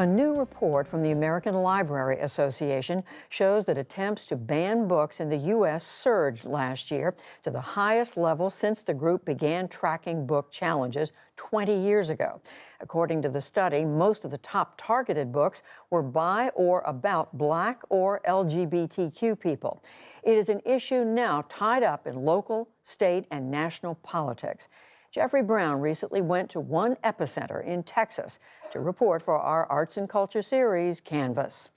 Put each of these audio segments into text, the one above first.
A new report from the American Library Association shows that attempts to ban books in the U.S. surged last year to the highest level since the group began tracking book challenges 20 years ago. According to the study, most of the top targeted books were by or about Black or LGBTQ people. It is an issue now tied up in local, state, and national politics. Jeffrey Brown recently went to one epicenter in Texas to report for our Arts and Culture series, Canvas.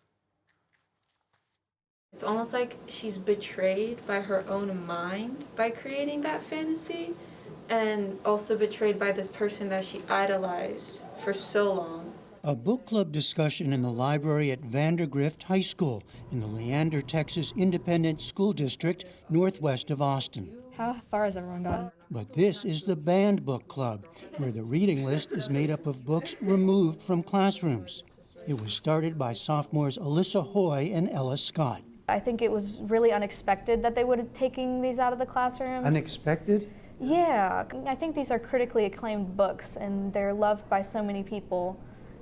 It's almost like she's betrayed by her own mind by creating that fantasy, and also betrayed by this person that she idolized for so long. A book club discussion in the library at Vandergrift High School in the Leander, Texas Independent School District, northwest of Austin. How far has everyone gone? But this is the banned book club, where the reading list is made up of books removed from classrooms. It was started by sophomores Alyssa Hoy and Ella Scott. I think it was really unexpected that they would have taken these out of the classrooms. Unexpected? Yeah, I think these are critically acclaimed books, and they're loved by so many people,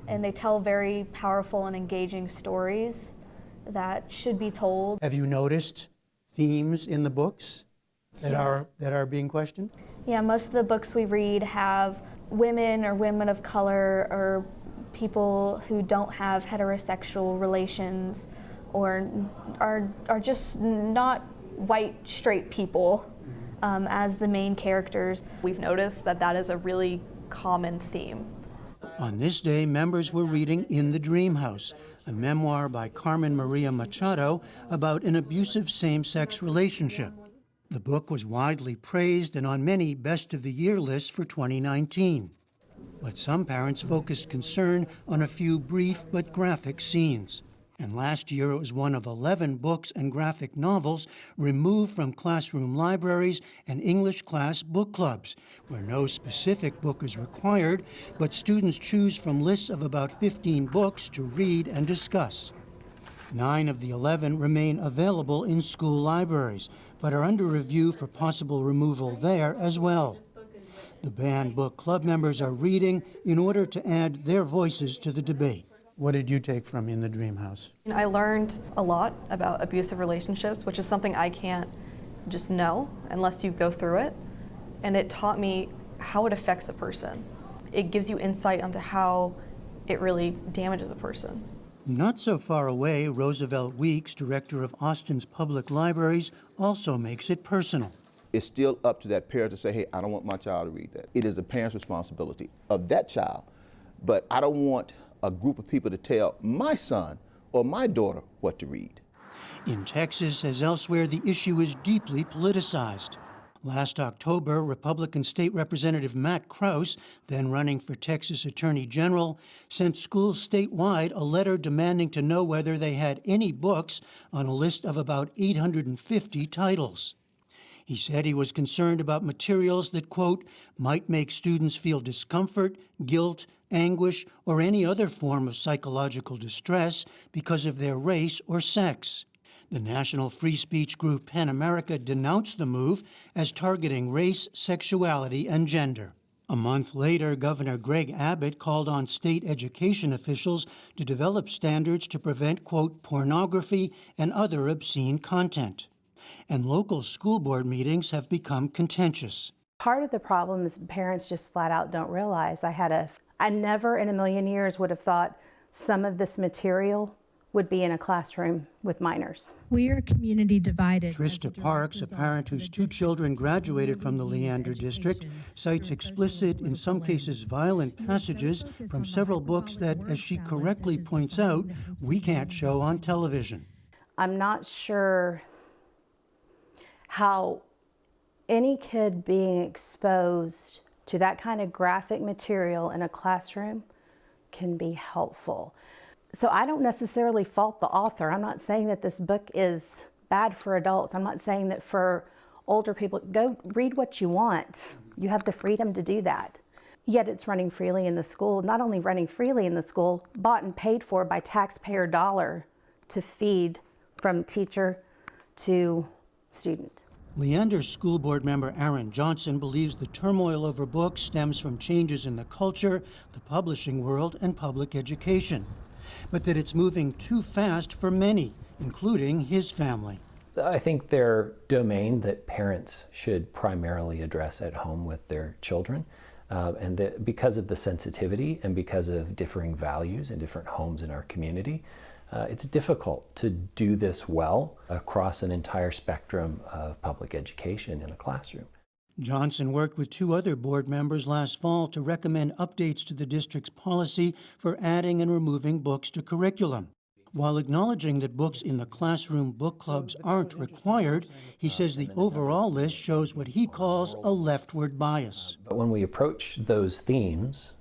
and they tell very powerful and engaging stories that should be told. Have you noticed themes in the books that are being questioned? Yeah, most of the books we read have women or women of color or people who don't have heterosexual relations or are just not white, straight people as the main characters. We've noticed that that is a really common theme. On this day, members were reading In the Dream House, a memoir by Carmen Maria Machado about an abusive same-sex relationship. The book was widely praised and on many Best of the Year lists for 2019. But some parents focused concern on a few brief but graphic scenes. And last year it was one of 11 books and graphic novels removed from classroom libraries and English class book clubs, where no specific book is required, but students choose from lists of about 15 books to read and discuss. 9 of the 11 remain available in school libraries, but are under review for possible removal there as well. The banned book club members are reading in order to add their voices to the debate. What did you take from In the Dream House? I learned a lot about abusive relationships, which is something I can't just know unless you go through it. And it taught me how it affects a person. It gives you insight onto how it really damages a person. Not so far away, Roosevelt Weeks, director of Austin's Public Libraries, also makes it personal. It's still up to that parent to say, hey, I don't want my child to read that. It is the parent's responsibility of that child, but I don't want a group of people to tell my son or my daughter what to read. In Texas, as elsewhere, the issue is deeply politicized. Last October, Republican State Representative Matt Krause, then running for Texas Attorney General, sent schools statewide a letter demanding to know whether they had any books on a list of about 850 titles. He said he was concerned about materials that, quote, might make students feel discomfort, guilt, anguish, or any other form of psychological distress because of their race or sex. The national free speech group PEN America denounced the move as targeting race, sexuality, and gender. A month later, Governor Greg Abbott called on state education officials to develop standards to prevent, quote, pornography and other obscene content. And local school board meetings have become contentious. Part of the problem is parents just flat out don't realize. I never in a million years would have thought some of this material would be in a classroom with minors. We are community divided. Trista Parks, a parent whose 2 children graduated from the Leander District, cites explicit, in some cases violent passages from several books that, as she correctly points out, we can't show on television. I'm not sure how any kid being exposed to that kind of graphic material in a classroom can be helpful. So I don't necessarily fault the author. I'm not saying that this book is bad for adults. I'm not saying that for older people, go read what you want. You have the freedom to do that. Yet it's running freely in the school, not only running freely in the school, bought and paid for by taxpayer dollar to feed from teacher to student. Leander School Board member Aaron Johnson believes the turmoil over books stems from changes in the culture, the publishing world, and public education. but that it's moving too fast for many, including his family. I think they're domain that parents should primarily address at home with their children. And that because of the sensitivity and because of differing values in different homes in our community, it's difficult to do this well across an entire spectrum of public education in a classroom. Johnson worked with 2 other board members last fall to recommend updates to the district's policy for adding and removing books to curriculum. While acknowledging that books in the classroom book clubs aren't required, he says the overall list shows what he calls a leftward bias. But when we approach those themes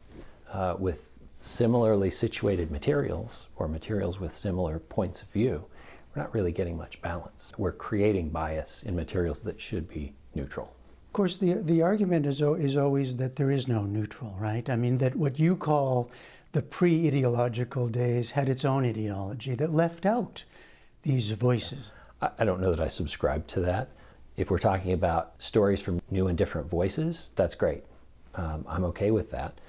with similarly situated materials or materials with similar points of view, we're not really getting much balance. We're creating bias in materials that should be neutral. Of course, the argument is always that there is no neutral, right? I mean, that what you call the pre-ideological days had its own ideology that left out these voices. I don't know that I subscribe to that. If we're talking about stories from new and different voices, that's great. I'm okay with that.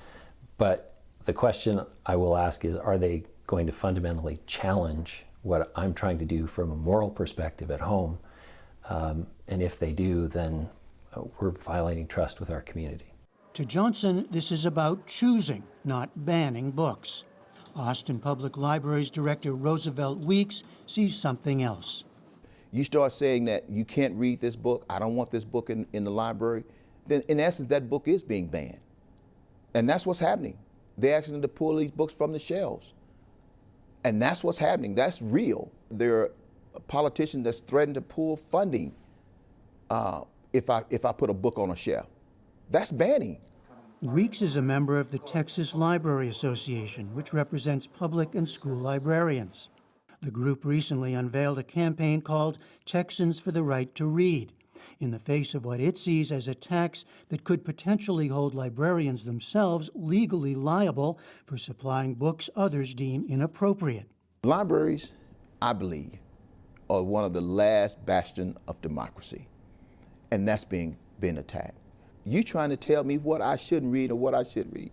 But the question I will ask is, are they going to fundamentally challenge what I'm trying to do from a moral perspective at home? And if they do, then we're violating trust with our community. To Johnson, this is about choosing, not banning books. Austin Public Library's director Roosevelt Weeks sees something else. You start saying that you can't read this book, I don't want this book in the library, then in essence that book is being banned. And that's what's happening. They're asking them to pull these books from the shelves. And that's what's happening. That's real. There are politicians that's threatened to pull funding if I put a book on a shelf. That's banning. Weeks is a member of the Texas Library Association, which represents public and school librarians. The group recently unveiled a campaign called Texans for the Right to Read, in the face of what it sees as a tax that could potentially hold librarians themselves legally liable for supplying books others deem inappropriate. Libraries, I believe, are one of the last bastion of democracy, and that's being attacked. You trying to tell me what I shouldn't read or what I should read,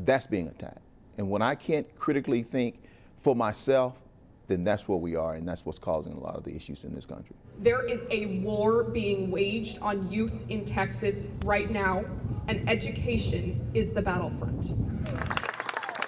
that's being attacked. And when I can't critically think for myself, then that's where we are, and that's what's causing a lot of the issues in this country. There is a war being waged on youth in Texas right now, and education is the battlefront.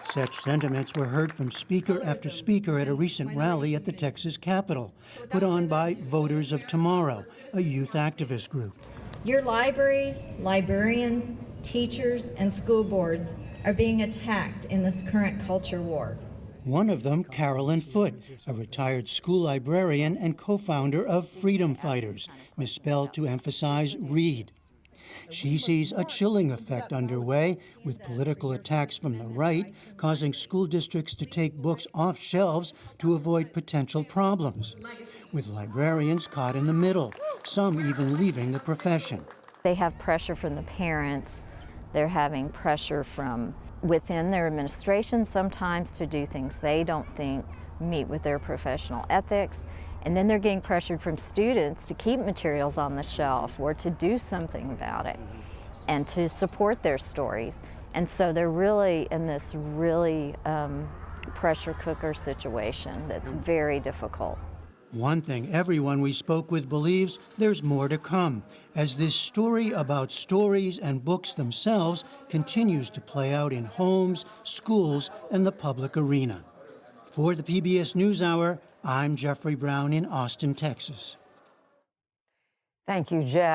Such sentiments were heard from speaker after speaker at a recent rally at the Texas Capitol, put on by Voters of Tomorrow, a youth activist group. Your libraries, librarians, teachers, and school boards are being attacked in this current culture war. One of them, Carolyn Foote, a retired school librarian and co-founder of Freedom Fighters, misspelled to emphasize read. She sees a chilling effect underway, with political attacks from the right causing school districts to take books off shelves to avoid potential problems, with librarians caught in the middle, some even leaving the profession. They have pressure from the parents. They're having pressure from within their administration sometimes to do things they don't think meet with their professional ethics. And then they're getting pressured from students to keep materials on the shelf or to do something about it and to support their stories. And so they're really in this really pressure cooker situation that's very difficult. One thing everyone we spoke with believes: there's more to come, as this story about stories and books themselves continues to play out in homes, schools, and the public arena. For the PBS NewsHour, I'm Jeffrey Brown in Austin, Texas. Thank you, Jeff.